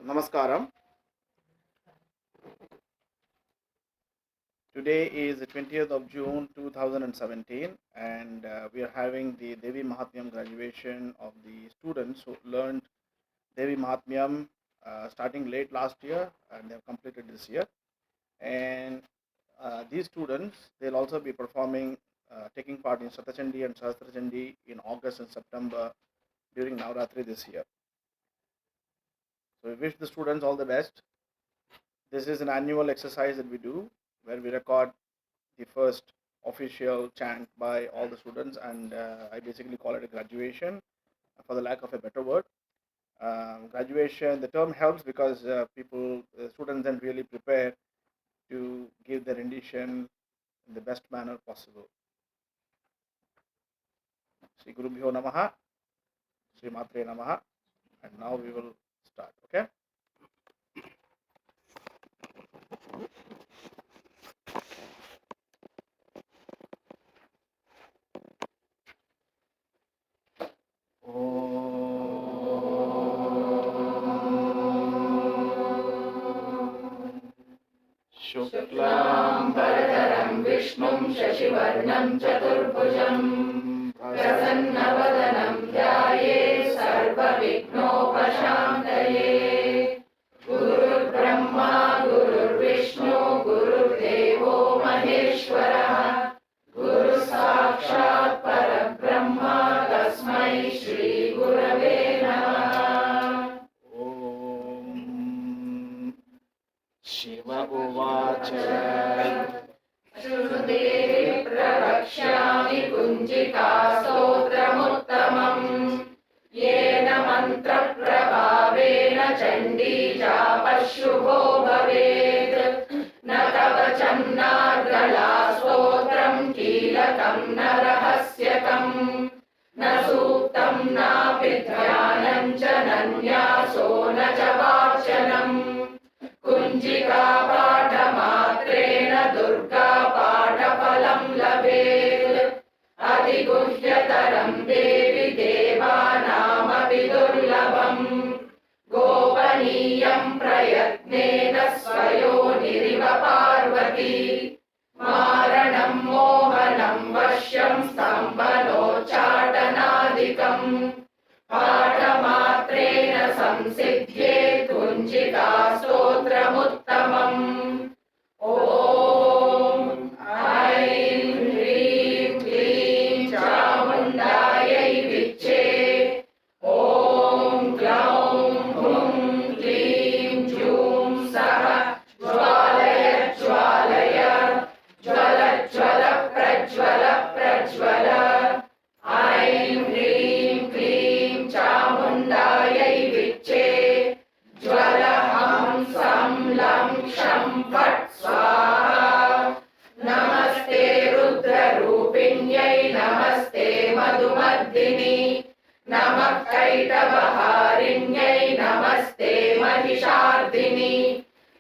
Namaskaram. Today is the 20th of June 2017 and we are having the Devi Mahatmyam graduation of the students who learned Devi Mahatmyam starting late last year and they have completed this year. And these students, they'll also be performing, taking part in Satachandi and Sahasrachandi in August and September during Navratri this year. So we wish the students all the best. This is an annual exercise that we do where we record the first official chant by all the students, and I basically call it a graduation for the lack of a better word. Graduation, the term helps because students then really prepare to give their rendition in the best manner possible. Sri Gurubhyo Namaha, Sri Matre Namaha, and now we will start, okay? शुक्लाम्बरधरं विष्णुं शशिवर्णं चतुर्भुजं प्रसन्नवदनं ध्यायेत् सर्वविघ्नोपशान्तये। गुरुर्ब्रह्मा गुरुर्विष्णु गुरुर्देवो महेश्वरः गुरुसाक्षात् परब्रह्म तस्मै श्रीगुरवे नमः। शिव उवाच श्रुतेः प्रवक्ष्यामि कुञ्जिकास्तोत्रमुत्तमम् येन मन्त्रप्रभावेन चण्डी जापशुभो भवेत्। न कवचं नार्गला स्तोत्रं कीलकं न रहस्यकं न सूक्तं नापि ध्यानं च नन्यासो न च वाचनम्। कुञ्जिका पाठमात्रेण दुर्गा पाठफलं लभेत्। अतिगुह्यतरं देवि देवानामपि दुर्लभम्। गोपनीयं प्रयत्नेन स्वयोनिरिव पार्वती। मारणं मोहनं वश्यं स्तम्भनोच्चाटनादिकम्। पाठमात्रेण संसिद्ध्येत् कुञ्जिका स्तोत्रमुत्तमम्। ॐ ऐं ह्रीं क्लीं चामुण्डायै विच्चे। ॐ ग्लौं हुं क्लीं जूं सः ज्वालय ज्वालय ज्वल ज्वल प्रज्वल प्रज्वल। ऐं ह्रीं क्लीं चामुण्डायै विच्चे। ज्वल हं सं लं क्षं फट् स्वाहा। नमस्ते रुद्ररूपिण्यै नमस्ते मधुमर्दिनि। नमः कैटभहारिण्यै नमस्ते महिषार्दिनि।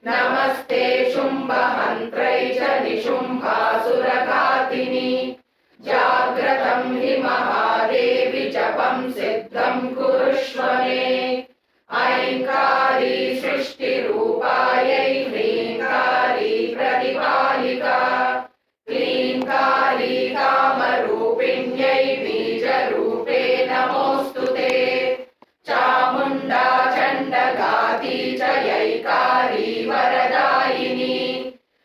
नमस्ते शुम्भहन्त्रै च निशुम्भासुरघातिनि। जाग्रतं हि महादेवि जपं सिद्धं कुरुष्व मे। ऐङ्कारी सृष्टिरूपायै ह्रीङ्कारी प्रतिपालिका। क्लीङ्कारी कामरूपिण्यै बीजरूपे नमोऽस्तु ते। चामुण्डा चण्डघाती च यैकारी वरदायिनी।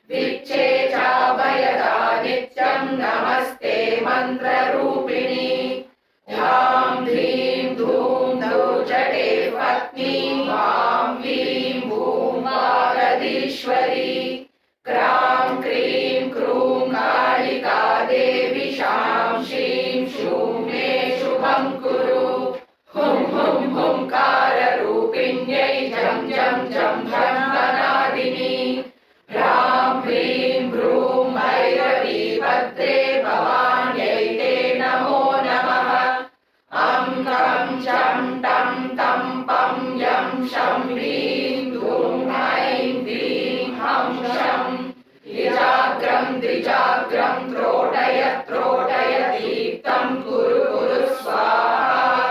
विच्चे चाभयदा नित्यं नमस्ते मन्त्ररूपिणी। ह्रां ह्रीं धूं धौजटे पत्नीं वां वीं भूं वागदीश्वरी। क्रां क्रीं क्रूं कालिका देवी शां शीं शूं मे शुभं कुरु। हुं हुं हुंकाररूपिण्यै जं जं जं ब्रह्मनादिनी। ह्रां ह्रीं भ्रूं भैरवी भद्रे भवान्यै ते नमो नमः। अं तं चं तं तं पं यं शं ह्रीं धूं ऐं क्लीं हं शं। द्विजाग्रं द्विजाग्रं त्रोटय त्रोटय दीप्तं कुरु कुरु स्वाहा।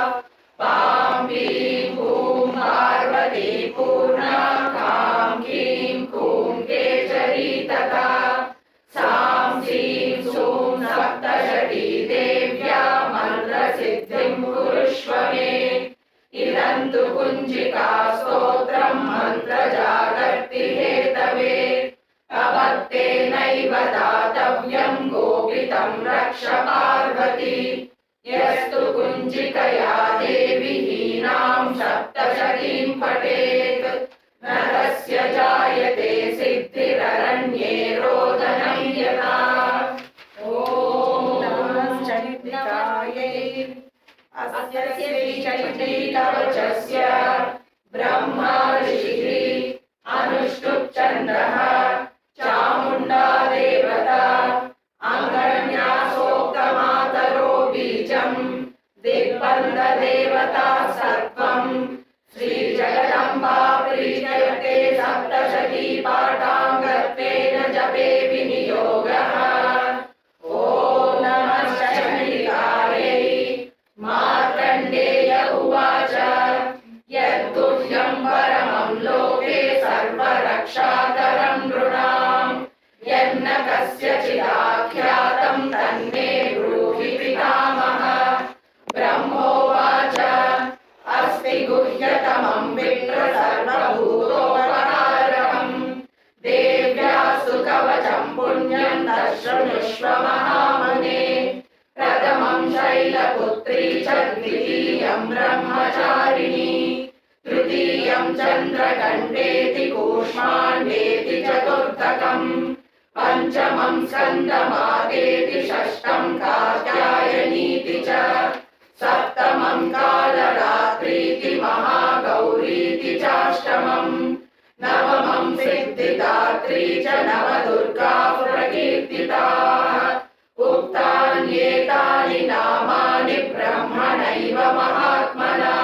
पां वीं भूं पार्वती पूर्ण शृण्वन्तु कुञ्जिका स्तोत्रम् मन्त्रजागर्ति हेतवे अभक्तेनैव दातव्यम् गोपितं रक्ष पार्वती यस्तु कुञ्जिकया देवी हीनां सप्तशतीं पठेत् न तस्य जायते सिद्धिररण्ये रोदनं यथा ॐ नमः चण्डिकायै अस्य श्रीचण्डीकवचस्य ब्रह्मा ऋषिः अनुष्टुप् चन्द्रः चामुण्डा देवता अङ्गन्यासोक्तमातरो बीजम् दिग्बन्धदेवता सर्वम् श्रीजगदम्बा प्रीत्यते सप्तशती पाठाङ्गत्वेन जपे विनियोगः ॐ नमः चण्डिकायै मार्कण्डेय उवाच यद्गुह्यं परमं लोके सर्वरक्षाकरं नृणाम् यन्न कस्यचिदाख्यातं तन्मे ब्रूहि पितामह ब्रह्मोवाच अस्ति गुह्यतमं विप्र सर्वभूतोपकारकम् देव्यास्तु कवचं पुण्यं तच्छृणुष्व महामुने प्रथमं शैलपुत्री च द्वितीयं ब्रह्मचारिणी तृतीयं चन्द्रकण्डेति कूष्माण्डेति चतुर्थकम् पंचमं स्कन्दमातेति षष्ठं कात्यायनीति च सप्तमं कालरात्रीति महागौरीति चाष्टमम् नवमं सिद्धिदात्री च नवदुर्गा प्रकीर्तिताः उक्तान्येतानि नामानि ब्रह्मणैव महात्मना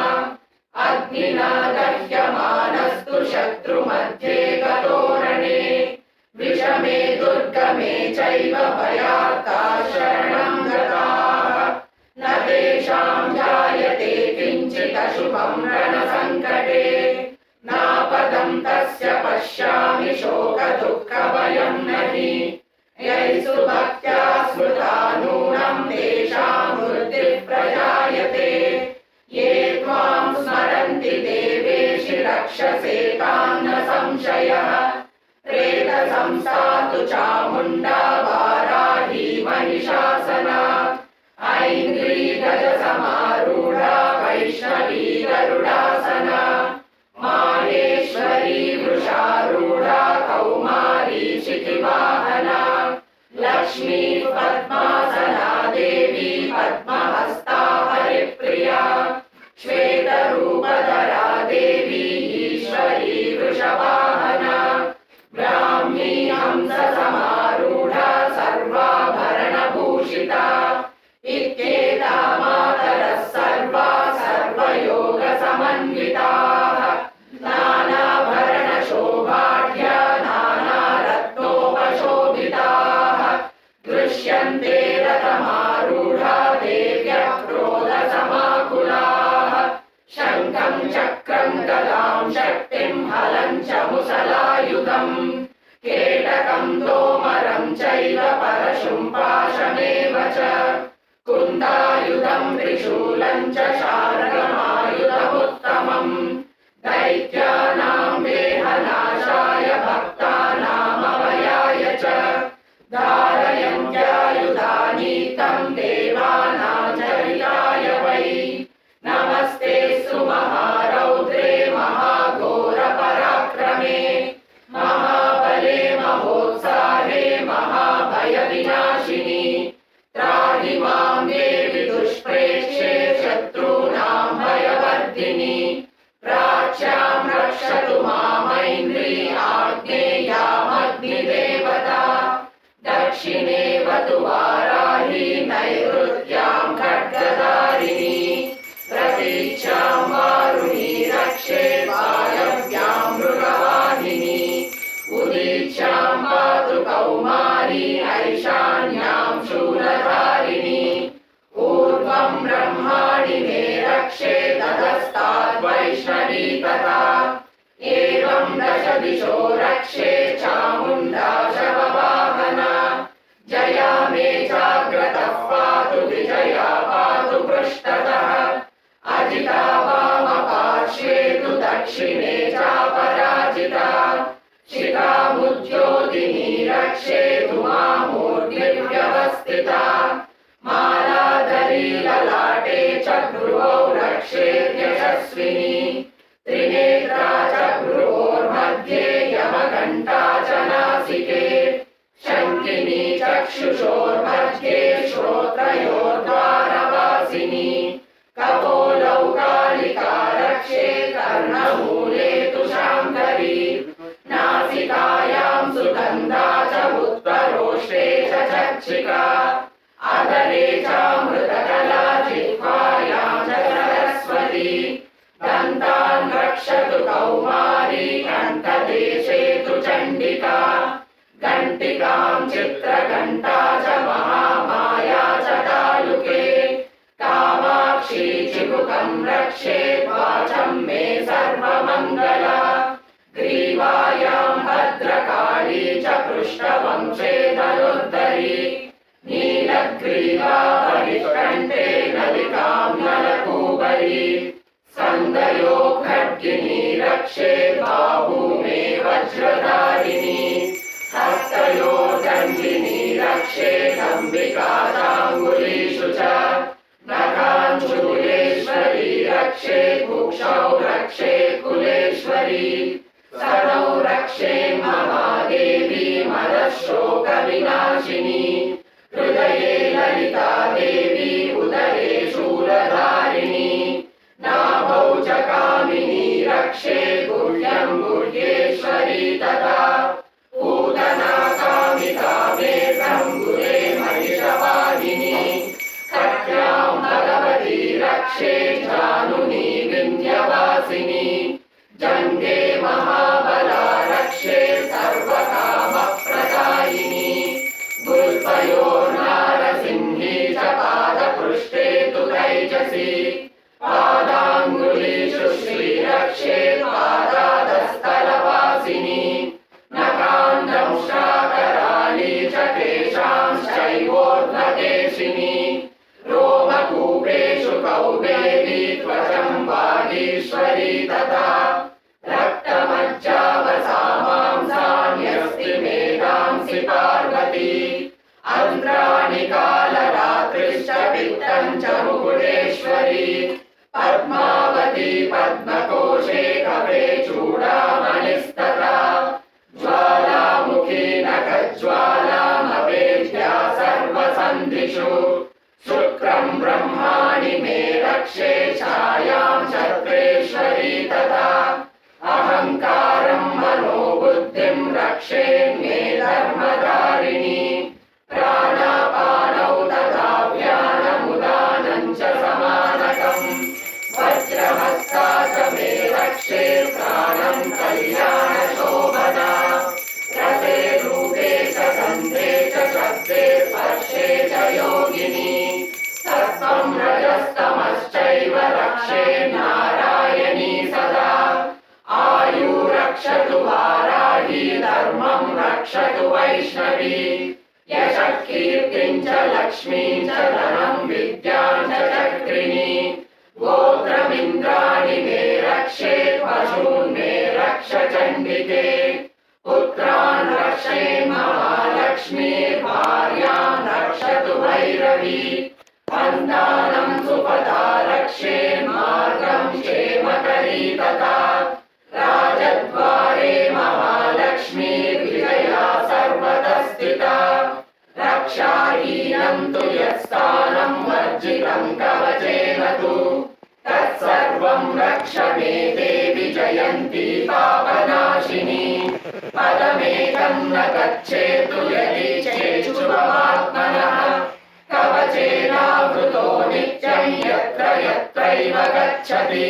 अग्निना दह्यमानस्तु शत्रुमध्ये गतोरणे विषमे दुर्गमे चैव भयार्ता शरणं गताः न तेषां जायते किञ्चिदशुभं रणसङ्कटे नापदं तस्य पश्यामि शोकदुःखभयं नहि यैषु भक्त्या स्मृता नूनं तेषां वृद्धिः प्रजायते ये त्वां स्मरन्ति देवेशि रक्षसे तान् न संशयः प्रेतसंस्था चामुण्डा वाराही महिषासना ऐन्द्री गजसमारूढा वैष्णवी गरुडासना माहेश्वरी वृषारूढा कौमारी शिखिवाहना लक्ष्मी पद्मासना देवी पद्महस्ता हरिप्रिया श्वेतरूपधरा देवी ईश्वरी वृषवाहना ब्राह्मी हंससमारूढा सर्वाभरणभूषिता इत्येता मातरः सर्वा सर्वयोगसमन्विताः नानाभरणशोभाढ्या नानारत्नोपशोभिताः दृश्यन्ते रथमारूढा देव्यः क्रोधसमाकुलाः शङ्खं चक्रं गदां शक्तिं हलं च मुसलायुधम् केटकं तोमरं चैव परशुं पाशमेव च कुन्दायुधं त्रिशूलं च शार्ङ्गमायुधमुत्तमम् दैत्यानां देहनाशाय भक्तानामभयाय च धारयन्त्यायुधानीतं देवानां चरिताय वै नमस्तेऽस्तु महारौद्रे महाघोरपराक्रमे महाबले महोत्साहे महाभयविनाशिनी त्राहि मां देवि दुष्प्रेक्षे शत्रूणां भयवर्धिनी प्राच्यां रक्षतु मामैन्द्री आग्नेयामग्निदेवता दक्षिणे वतु वाराही नैऋत्यां खड्गधारिणी प्रतीच्यां वारुणी रक्षे वायव्यां मृगवाहिनी उदीच्यां पातु कौमारी ऐशान्यां शूलधारिणी ऊर्ध्वं ब्रह्माणि मे रक्षे ततस्ताद्वैष्णवी तथा एवं दश दिशो रक्षे चामुण्डा शववाहना जया मे जाग्रतः पातु विजया पातु पृष्ठतः अजिता वामपार्श्वे कपोलौ कालिका रक्षे कर्णमूले तु शाङ्करी नासिकायां सुगन्धा च उत्तरोष्ठे च चर्चिका अधरे चामृतकला जिह्वायां च सरस्वती दन्तान् रक्षतु कौमारी कण्ठदेशे तु चण्डिका घण्टिकां चित्रघण्टा च महामाया च तालुके कामाक्षी चिबुकं रक्षेत् वाचं मे सर्वमङ्गला ग्रीवायां भद्रकाली च पृष्ठवंशे धनुर्धरी नीलग्रीवा परिकण्ठे नलिकां नलकूबरी सन्दयो खड्गिनी रक्षेत् बाहू मे वज्रधारिणी हस्तयो दण्डिनी रक्षेत् अम्बिका चाङ्गुलीषु च नखाञ्चूलेश्वरी रक्षेत् कुक्षौ रक्षेत् कुलेश्वरी सनौ रक्षेत् महादेवी मनःशोकविनाशिनी हृदये ललिता देवी उदरे शूलधारिणी नाभौ च कामिनी रक्षेत् गुह्यं गुह्येश्वरी तथा पूतना कामिका मे गङ्गुरे महिषवाहिनी कट्यां भगवती रक्षेत् जानुनी विन्ध्यवासिनी जङ्गे महाबला रक्षेत् सर्वकामप्रदायिनी गुल्पयोर्नारसिंही च पादपृष्ठे तु तैजसी पादाङ्गुलीषु श्रीरक्षेत् पादादस्थलवासिनी नकान्दंश्राकराली च केशांश्चैवोर्ध्वकेशिनी रोमकूपेषु कौबेली त्वचं वागीश्वरी तथा रक्तमज्जावसामांसान्यस्ति मेधांसि पार्वती अन्ध्राणि कालरात्रिश्च पित्तं च मुकुटेश्वरी पद्मावती पद्मकोशे कवे चूडामणिस्तथा ज्वालामुखी नखज्वालामवेद्या सर्वसन्धिषु शुक्रं ब्रह्माणि मे रक्षे छायां चक्रेश्वरी तथा अहङ्कारं मनोबुद्धिं रक्षे मे धर्मधारिणी प्राणापानौ तथा व्यानमुदानं च समानकम् वज्रहस्ता च मे रक्षे प्राणं कल्याणशोभना रसे रूपे च गन्धे च शब्दे स्पर्शे च योगिनी सत्त्वं रजस्तमश्चैव रक्षे नारायणी सदा आयु रक्षतु वाराही धर्मं रक्षतु वैष्णवी यशः कीर्तिं च लक्ष्मीं च धनं विद्यां च चक्रिणी गोत्रमिन्द्राणि मे रक्षेत् पशून् मे रक्ष चण्डिके पुत्रान् रक्षे महालक्ष्मी भार्यां रक्षतु भैरवी सन्तानं सुपदा रक्षे मार्गं क्षेमकरी तथा राजद्वारे महालक्ष्मी विजया सर्वतः स्थिता रक्षाहीनं तु यत्स्थानं वर्जितं कवचेन तु तत्सर्वं रक्ष मे देवि जयन्ती पापनाशिनी पदमेकं न गच्छेतु यदि चेच्छुभमात्मनः कवचेनावृतो नित्यं यत्र यत्रैव गच्छति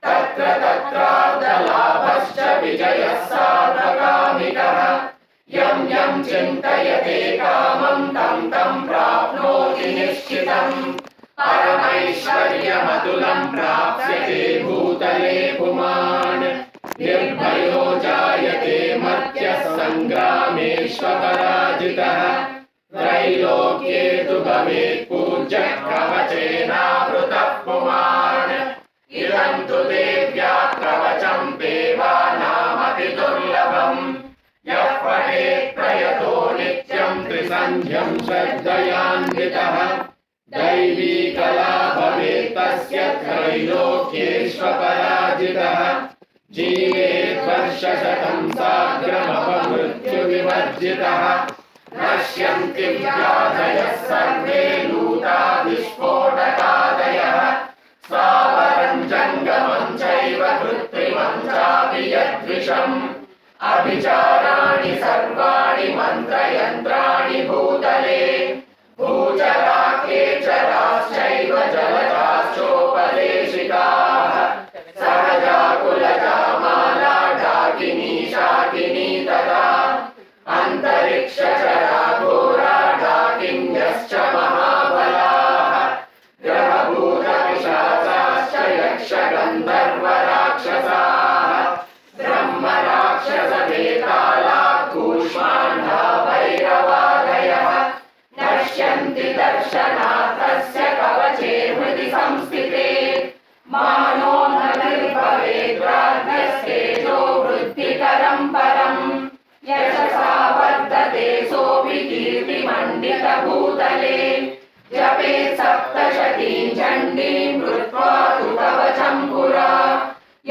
तत्र तत्रार्धलाभश्च विजयः सार्वकामिकः यं यं चिन्तयते कामं तं तं प्राप्नोति निश्चितम् परमैश्वर्यमतुलं प्राप्स्यते भूतले पुमान् निर्भयो जायते मर्त्यः सङ्ग्रामेष्वपराजितः त्रैलोक्ये तु भवेत् पूज्यः कवचेनावृतः पुमान् इदं तु देव्या कवचं देवानामपि दुर्लभम् यः पठेत् प्रयतो नित्यं त्रिसन्ध्यं श्रद्धयान्वितः दैवी कला भवेत् तस्य त्रैलोक्येष्वपराजितः जीवेत् वर्षशतं साग्रमपमृत्युविवर्जितः नश्यन्ति व्याधयः सर्वे लूता विस्फोटकादयः विचाराणि सर्वाणि मन्त्रयन्त्राणि भूतले भूचराखे चराश्चैव जलजाश्चोपदेशिकाः सहजा कुलजा माला डाकिनी शाकिनी तथा अन्तरिक्षचरा घोरा डाकिन्यश्च महाबलाः ग्रहभूतपिशाचाश्च यक्षगन्धर्वराक्षसाः ब्रह्मराक्षसवेताला कूष्माण्डा भैरवादयः नश्यन्ति दर्शनार्थस्य कवचे हृदि संस्थिते मानो नलिर्भवेद्राज्ञस्तेजो वृद्धिकरं परम् यशसा वर्धते सोऽपि कीर्तिमण्डितभूतले जपेत् सप्तशतीं चण्डीं कृत्वा तु कवचं पुरा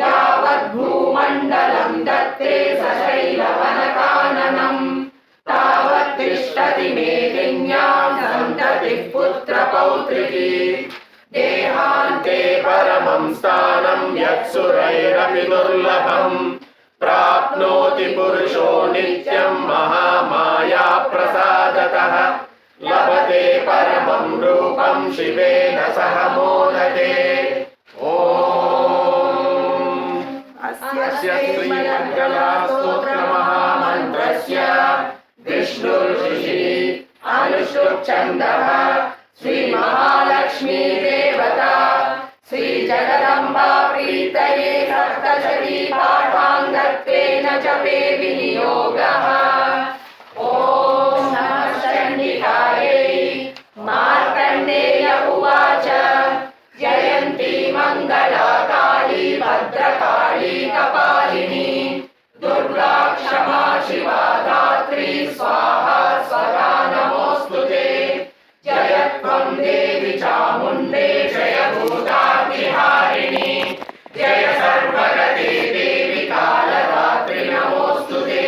यावद्भूमण्डलं दत्ते सशैलवनकाननम् तावत् तिष्ठति मेदिन्यां सन्ततिः पुत्रपौत्रिकी देहान्ते परमं स्थानं यत्सुरैरपि दुर्लभम् प्राप्नोति पुरुषो नित्यं महामाया प्रसादतः लभते परमं रूपं शिवेन सह मोदते अस्य श्रीमङ्गलास्तोत्रमहामन्त्रस्य विष्णुर्षिः अनुष्टुप्छन्दः श्रीमहालक्ष्मी देवता श्रीजगदम्बा प्रीतये सप्तशती पाठाङ्गत्वेन जपे विनियोगः ॐ नमः चण्डिकायै मार्कण्डेय उवाच जयन्ती मङ्गला काली भद्रकाली कपालिनी दुर्गा क्षमा शिवा धात्री स्वाहा स्वधा नमोऽस्तुते जयत्वं देवी चामुण्डेशय भूतातिहारिणी जय सर्वगते देवी कालरात्रि नमोऽस्तुते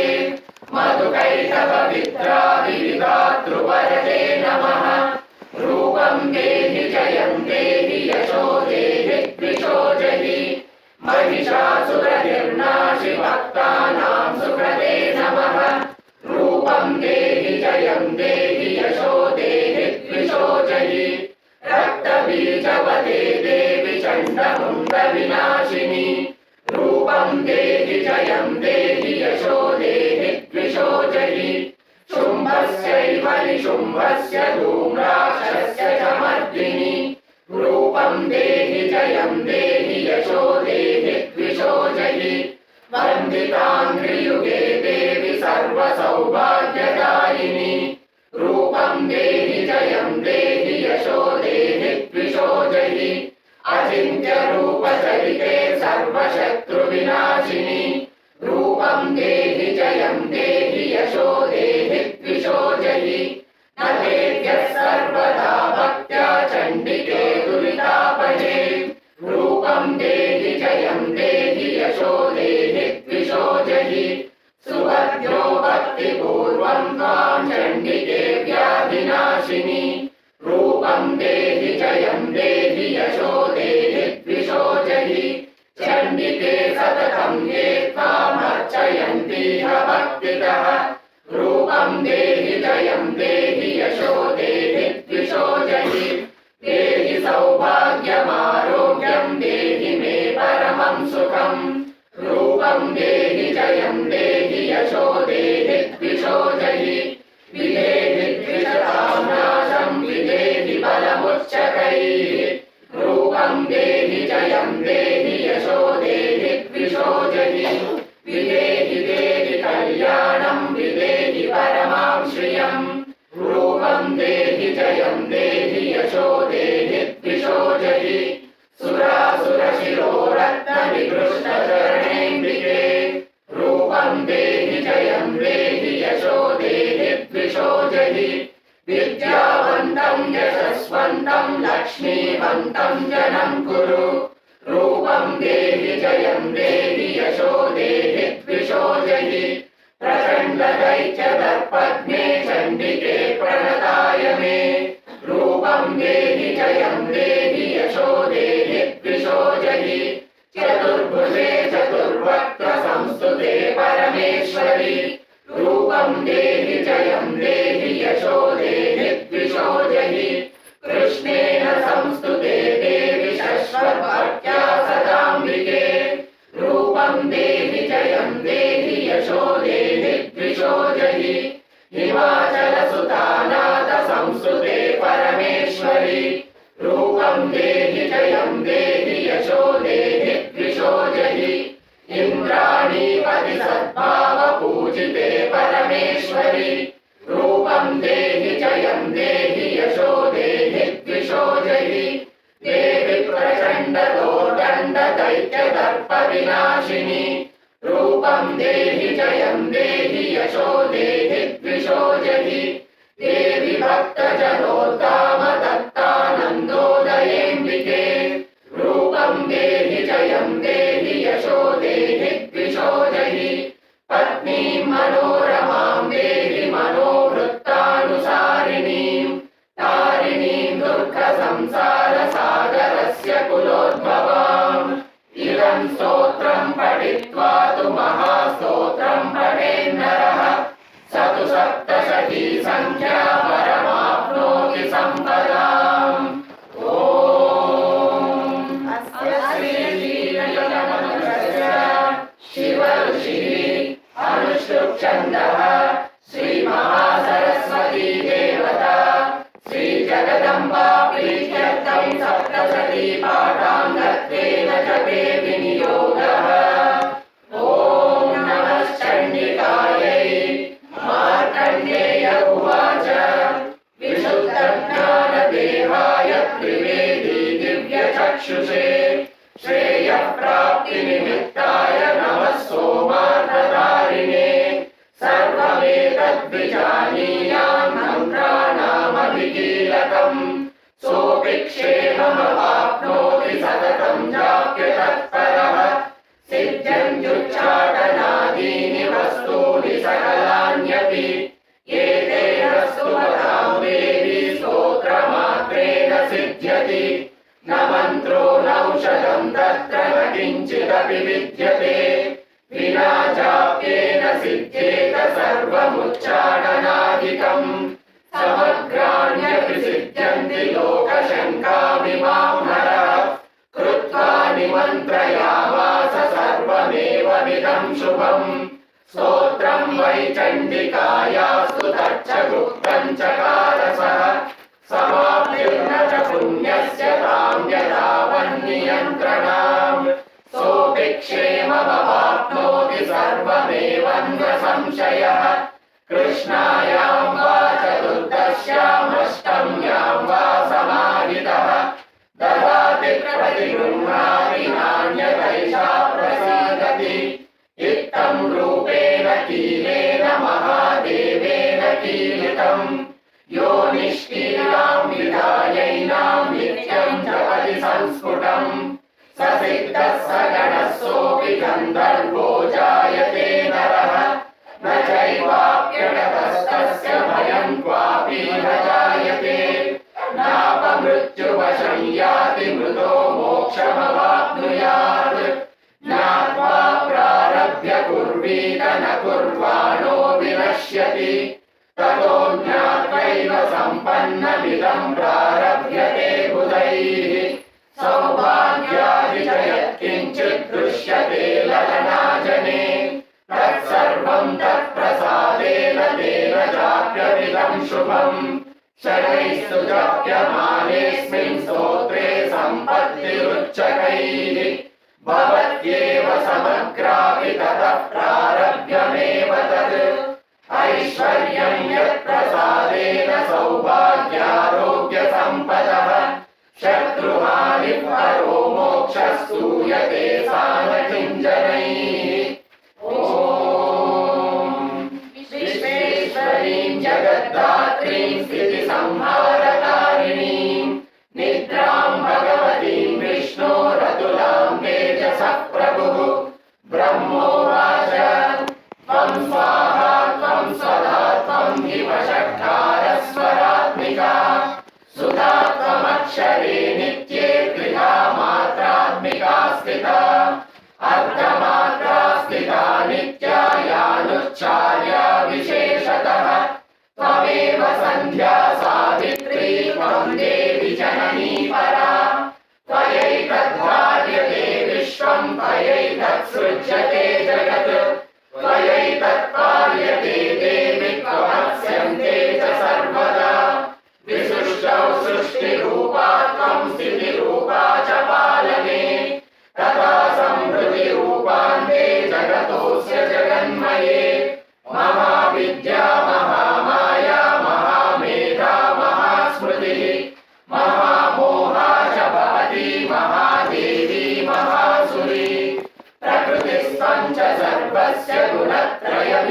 मधुकैटभविद्राविविधातृवरदे नमः रूपं देहि जयं देहि यशो देहि द्विषो जहि महिषासुरनिर्नाशि भक्तानां सुखदे नमः रूपं देहि जयं देहि यशो देहि द्विषो जहि रक्तबीजवते देवि चण्डमुण्डविनाशिनी रूपं देहि जयं देहि यशो देहि द्विषो जहि शुम्भस्यैव निशुम्भस्य धूम्राक्षस्य च मर्दिनि रूपं देहि जयं देहि यशो देहि द्विषो जहि वन्दिताङ्घ्रियुगे देवि सर्वसौभाग्यदायिनी रूपं देहि जयं देहि यशो देहि द्विषो जहि अचिन्त्यरूपचरिते सर्वशत्रुविनाशिनी रूपं देहि जयं देहि यशो देहि द्विषो जहि नतेभ्यः सर्वदा भक्त्या चण्डिके दुरितापहे रूपं देहि जयं देहि यशो देहि द्विषो जहि सुभद्रो भक्तिपूर्वं त्वां चण्डिके व्याधिनाशिनी रूपं देहि जयं देहि यशो देहि द्विषो जहि चण्डिके सततं ये त्वामर्चयन्तीह भक्तितः रूपं देहि जयं देहि यशो देहि द्विषो जहि देहि सौभाग्यमारोग्यं देहि मे परमं सुखम् रूपं देहि जयं देहि यशो देहि द्विषो जहि विदेहि द्विषतां नाशं विदेहि बलमुच्चकैः रूपं देहि जयं देहि यशो देहि द्विषो जहि विदेहि देहि कल्याणं विदेहि परमां श्रियम् रूपं देहि जयं देहि यशो देहि द्विषो जहि सुरासुरशिरोरत्ननिकृष्टचरणेऽम्बिके रूपं देहि जयं देहि यशो देहि द्विषो जहि विद्यावन्तं यशस्वन्तं लक्ष्मीवन्तं जनं कुरु रूपं देहि जयं देहि यशो देहि द्विषो जहि प्रचण्डदैत्यदर्पज्ञे चण्डिके प्रणताय मे रूपं देहि जयं देहि यशो देहि द्विषो जहि चतुर्भुजे चतुर्वक्त्र संस्तुते परमेश्वरि विनाशिनी रूपं देहि जयं देहि यशो देहि द्विषो जहि देवि भक्तजनोद्धाम दत्तानन्दोदयेऽम्बिके रूपं देहि जयं देहि यशो देहि द्विषो जहि पत्नीं मनोरमां देहि मनोवृत्तानुसारिणीं तारिणीं दुःखसंसारसागरस्य कुलोद्भवाम् इदं स्तोत्रं पठित्वा तु महास्तोत्रं पठेन्नरः स तु सप्तशती संख्या परमाप्नोति सम्पदाम्। ॐ शिवऋषिः अनुष्टुप्छन्दः श्रीमहासरस्वती देवता श्रीजगदम्बा प्रीत्यर्थं सप्तशती पाठाङ्गत्वेन जपे विनियोगः। ॐ नमश्चण्डिकायै। मार्कण्डेय उवाच विशुद्धज्ञानदेहाय त्रिवेदी दिव्यचक्षुषे श्रेयःप्राप्तिनिमित्ताय नमः सोमार्धधारिणे सर्वमेतद्विजानीयां मन्त्राणामभिकीलकम् सोऽपि क्षेममवाप्नोति सततं जाप्यतत्परः सिद्ध्यन्त्युच्चाटनादीनि वस्तूनि सकलान्यपि एतेन स्तुवतां देवी स्तोत्रमात्रेण सिद्ध्यति न मन्त्रो नौषधं तत्र न किञ्चिदपि विद्यते विना जाप्येन सिद्ध्येत सर्वमुच्चाटनादिकम् समग्राण्यपि सिद्ध्यन्ति लोकशङ्कामिमां हरः कृत्वा निमन्त्रयामास सर्वमेवमिदं शुभम् स्तोत्रं वै चण्डिकायास्तु तच्च गुप्तं चकारसः समाप्तिर्न च पुण्यस्य तां यदावन्नियन्त्रणाम् सोऽपि क्षेममवाप्नोति सर्वमेवं न संशयः कृष्णायां वा चतुर्दश्यामष्टम्यां वा समाहितः ददाति प्रतिगृह्णाति नान्यदैषा प्रसीदति इत्थं रूपेण कीलेन महादेवेन कीलितम् यो निष्कीलां विधायैनां नित्यं जपति संस्फुटम् स सिद्धः स गणः सोऽपि गन्धर्वो जायते नरः न चैवाप्यगतस्तस्य भयं क्वापि न जायते नापमृत्युवशं याति मृतो मोक्षमवाप्नुयात् ज्ञात्वा प्रारभ्य कुर्वीत न कुर्वाणो विनश्यति ततो ज्ञात्वैव सम्पन्नमिदं प्रारभ्यते बुधैः सौभाग्यादि च यत्किञ्चित् दृश्यते ललनाजने तत्सर्वं तत्प्रसादेन तेन जाप्यमिदं शुभम् शनैस्तु जप्यमानेऽस्मिन् स्तोत्रे सम्पत्तिरुच्चकैः भवत्येव समग्रापि ततः प्रारभ्यमेव तत् ऐश्वर्यं यत्प्रसादेन सौभाग्यारोग्यसम्पदः शत्रुहानिः परो मोक्षः स्तूयते सानकिञ्जनैः। ॐ विश्वेश्वरीं जगद्धात्रीं स्थितिसंहारकारिणीं निद्रां भगवतीं विष्णोरतुलां तेजसः प्रभुः ब्रह्मोवाच त्वं स्वाहा त्वं सदा त्वं हि वषट्कारस्वरात्मिका सुधा त्वमक्षरे नित्ये त्रिधा मात्रात्मिका स्थिता अर्धमा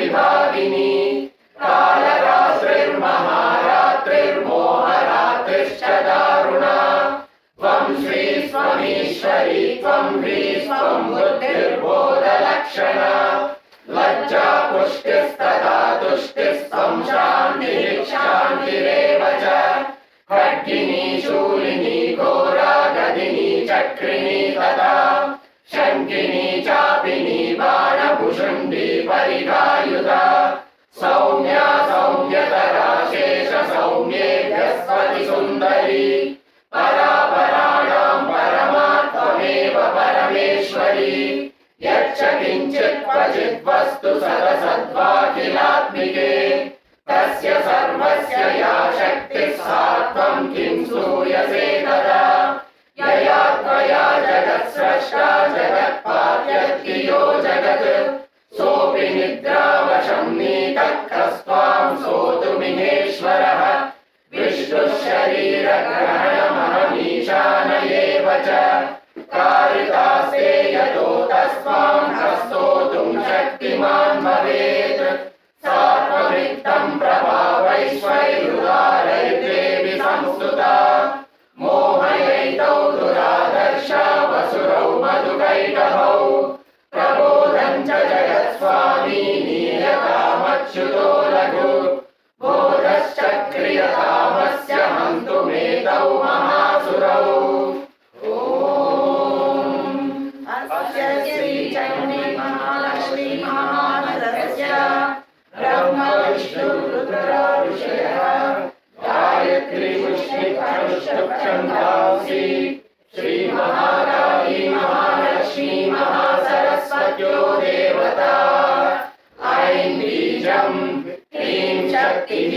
विभागिनी कालरात्रिर्महारात्रिर्मोहरात्रिश्च दारुणा त्वं श्री स्वमीश्वरी त्वं ह्रीं स्वं बुद्धिर्बोधलक्षणा लज्जा पुष्टिस्तथा तुष्टिस्त्वं शान्तिः शान्तिरेव च खड्गिनी शूलिनी घोरा गदिनी चक्रिणी तथा शङ्किनी चापिनी बाणभुषुण्डी परिघायुधा सौम्या सौम्यतरा शेष सौम्येभ्यस्पति सुन्दरी परापराणां परमा त्वमेव परमेश्वरी यच्च किञ्चित् क्वचित् वस्तु सदसद्वाखिलात्मिके तस्य सर्वस्य या शक्तिः सा त्वं किं सूयसे तदा यया त्वया जगत्स्रष्टा जगत्पात्यत्ति यो जगत् सोऽपि निद्रावशं नीतः कस्त्वां सोतुमिहेश्वरः विष्णुः शरीरग्रहणमहमीशान एव च कारितास्ते यतो तस्त्वां कस्तोतुं शक्तिमान् भवेत् सात्वमित्तं प्रभावैश्वर्युदारैर्देवि संस्तुता मोहयैतौ दुरादर्शा वसुरौ मधुकैटभौ प्रबोधं च जगत्स्वामी नीयतामच्युतो लघु बोधश्च क्रियतामस्य हन्तुमेतौ महासुरौ अस्य श्रीचरणे महालक्ष्मी महानरस्य ब्रह्म विष्णु रुद्र ऋषयः गायत्री पुष्टिकरुष्टुप्छन्दांसि श्री महाकाली महालक्ष्मी महासरस्वत्यो देवता ऐं बीजं क्लीं शक्तिः